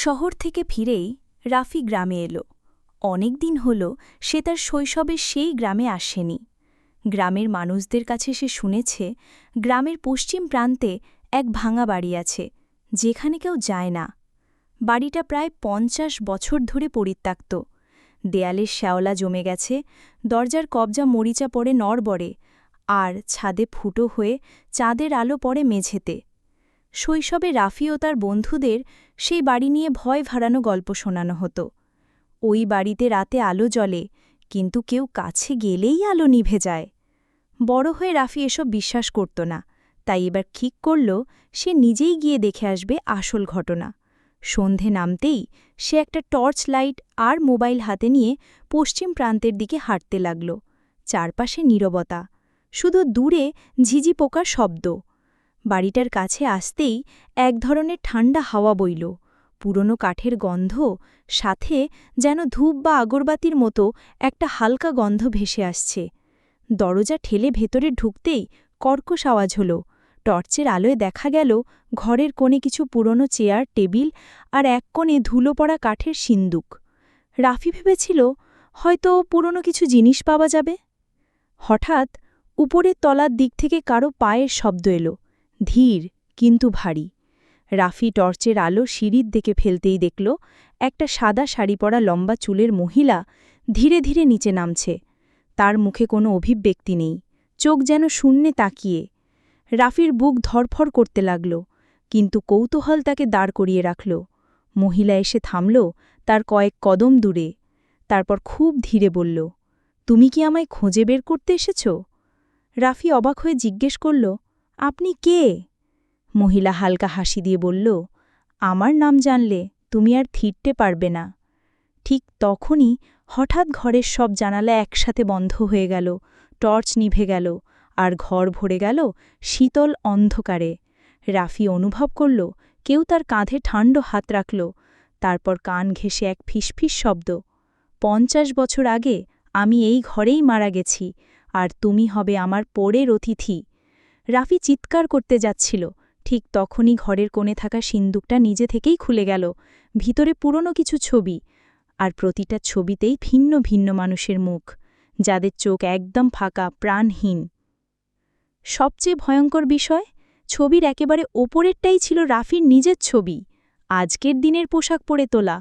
শহর থেকে ফিরেই রাফি গ্রামে এলো। অনেক দিন হল সে তার শৈশবের সেই গ্রামে আসেনি। গ্রামের মানুষদের কাছে সে শুনেছে গ্রামের পশ্চিম প্রান্তে এক ভাঙা বাড়ি আছে, যেখানে কেউ যায় না। বাড়িটা প্রায় ৫০ বছর ধরে পরিত্যক্ত। দেয়ালের শ্যাওলা জমে গেছে, দরজার কবজা মরিচা পড়ে নড়বড়ে, আর ছাদে ফুটো হয়ে চাঁদের আলো পড়ে মেঝেতে। শৈশবে রাফি ও তার বন্ধুদের সেই বাড়ি নিয়ে ভয় ভারানো গল্প শোনানো হতো। ওই বাড়িতে রাতে আলো জ্বলে, কিন্তু কেউ কাছে গেলেই আলো নিভে যায়। বড় হয়ে রাফি এসব বিশ্বাস করত না, তাই এবার ঠিক করল সে নিজেই গিয়ে দেখে আসবে আসল ঘটনা। সন্ধে নামতেই সে একটা টর্চ লাইট আর মোবাইল হাতে নিয়ে পশ্চিম প্রান্তের দিকে হাঁটতে লাগল। চারপাশে নীরবতা, শুধু দূরে ঝিঝি পোকার শব্দ। বাড়িটার কাছে আসতেই এক ধরনের ঠান্ডা হাওয়া বইল, পুরনো কাঠের গন্ধ, সাথে যেন ধূপ বা আগরবাতির মতো একটা হালকা গন্ধ ভেসে আসছে। দরজা ঠেলে ভেতরে ঢুকতেই কর্কশ আওয়াজ হল। টর্চের আলোয় দেখা গেল ঘরের কোণে কিছু পুরনো চেয়ার, টেবিল আর এক কোণে ধুলো পড়া কাঠের সিন্দুক। রাফি ভেবেছিল হয়তো পুরনো কিছু জিনিস পাওয়া যাবে। হঠাৎ উপরের তলার দিক থেকে কারো পায়ের শব্দ এলো, ধীর কিন্তু ভারী। রাফি টর্চের আলো সিঁড়ির দিকে ফেলতেই দেখল একটা সাদা শাড়ি পরা লম্বা চুলের মহিলা ধীরে ধীরে নিচে নামছে। তার মুখে কোনো অভিব্যক্তি নেই, চোখ যেন শূন্যে তাকিয়ে। রাফির বুক ধরফর করতে লাগল, কিন্তু কৌতূহল তাকে দাঁড় করিয়ে রাখল। মহিলা এসে থামল তার কয়েক কদম দূরে, তারপর খুব ধীরে বলল, তুমি কি আমায় খুঁজে বের করতে এসেছ? রাফি অবাক হয়ে জিজ্ঞেস করল, আপনি কে? মহিলা হালকা হাসি দিয়ে বলল, আমার নাম জানলে তুমি আর ফিরতে পারবে না। ঠিক তখনই হঠাৎ ঘরের সব জানালা একসাথে বন্ধ হয়ে গেল, টর্চ নিভে গেল, আর ঘর ভরে গেল শীতল অন্ধকারে। রাফি অনুভব করল কেউ তার কাঁধে ঠান্ডা হাত রাখল, তারপর কান ঘেঁষে এক ফিসফিস শব্দ, ৫০ বছর আগে আমি এই ঘরেই মারা গেছি, আর তুমি হবে আমার পরের অতিথি। রাফি চিৎকার করতে যাচ্ছিল, ঠিক তখনই ঘরের কোণে থাকা সিন্দুকটা নিজে থেকেই খুলে গেল। ভিতরে পুরনো কিছু ছবি, আর প্রতিটা ছবিতেই ভিন্ন ভিন্ন মানুষের মুখ, যাদের চোখ একদম ফাঁকা, প্রাণহীন। সবচেয়ে ভয়ঙ্কর বিষয়, ছবির একেবারে ওপরেরটাই ছিল রাফির নিজের ছবি, আজকের দিনের পোশাক পরে তোলা।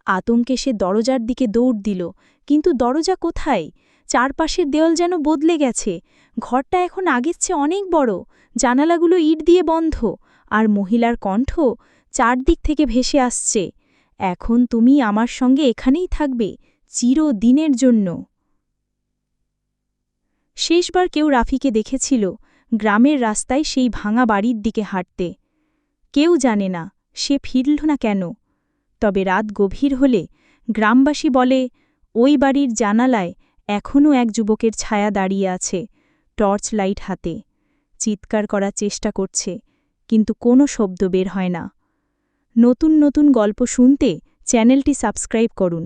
আতঙ্কে সে দরজার দিকে দৌড় দিল, কিন্তু দরজা কোথায়? চারপাশের দেওয়াল যেন বদলে গেছে। ঘরটা এখন আগের চেয়ে অনেক বড়, জানালাগুলো ইট দিয়ে বন্ধ, আর মহিলার কণ্ঠ চারদিক থেকে ভেসে আসছে, এখন তুমি আমার সঙ্গে এখানেই থাকবে, চিরদিনের জন্য। শেষবার কেউ রাফিকে দেখেছিল গ্রামের রাস্তায় সেই ভাঙা বাড়ির দিকে হাঁটতে। কেউ জানে না সে ফিরল না কেন। তবে রাত গভীর হলে গ্রামবাসী বলে ওই বাড়ির জানালায় এখনও এক যুবকের ছায়া দাঁড়িয়ে আছে, টর্চ লাইট হাতে। চিৎকার করার চেষ্টা করছে, কিন্তু কোনো শব্দ বের হয় না। নতুন নতুন গল্প শুনতে চ্যানেলটি সাবস্ক্রাইব করুন।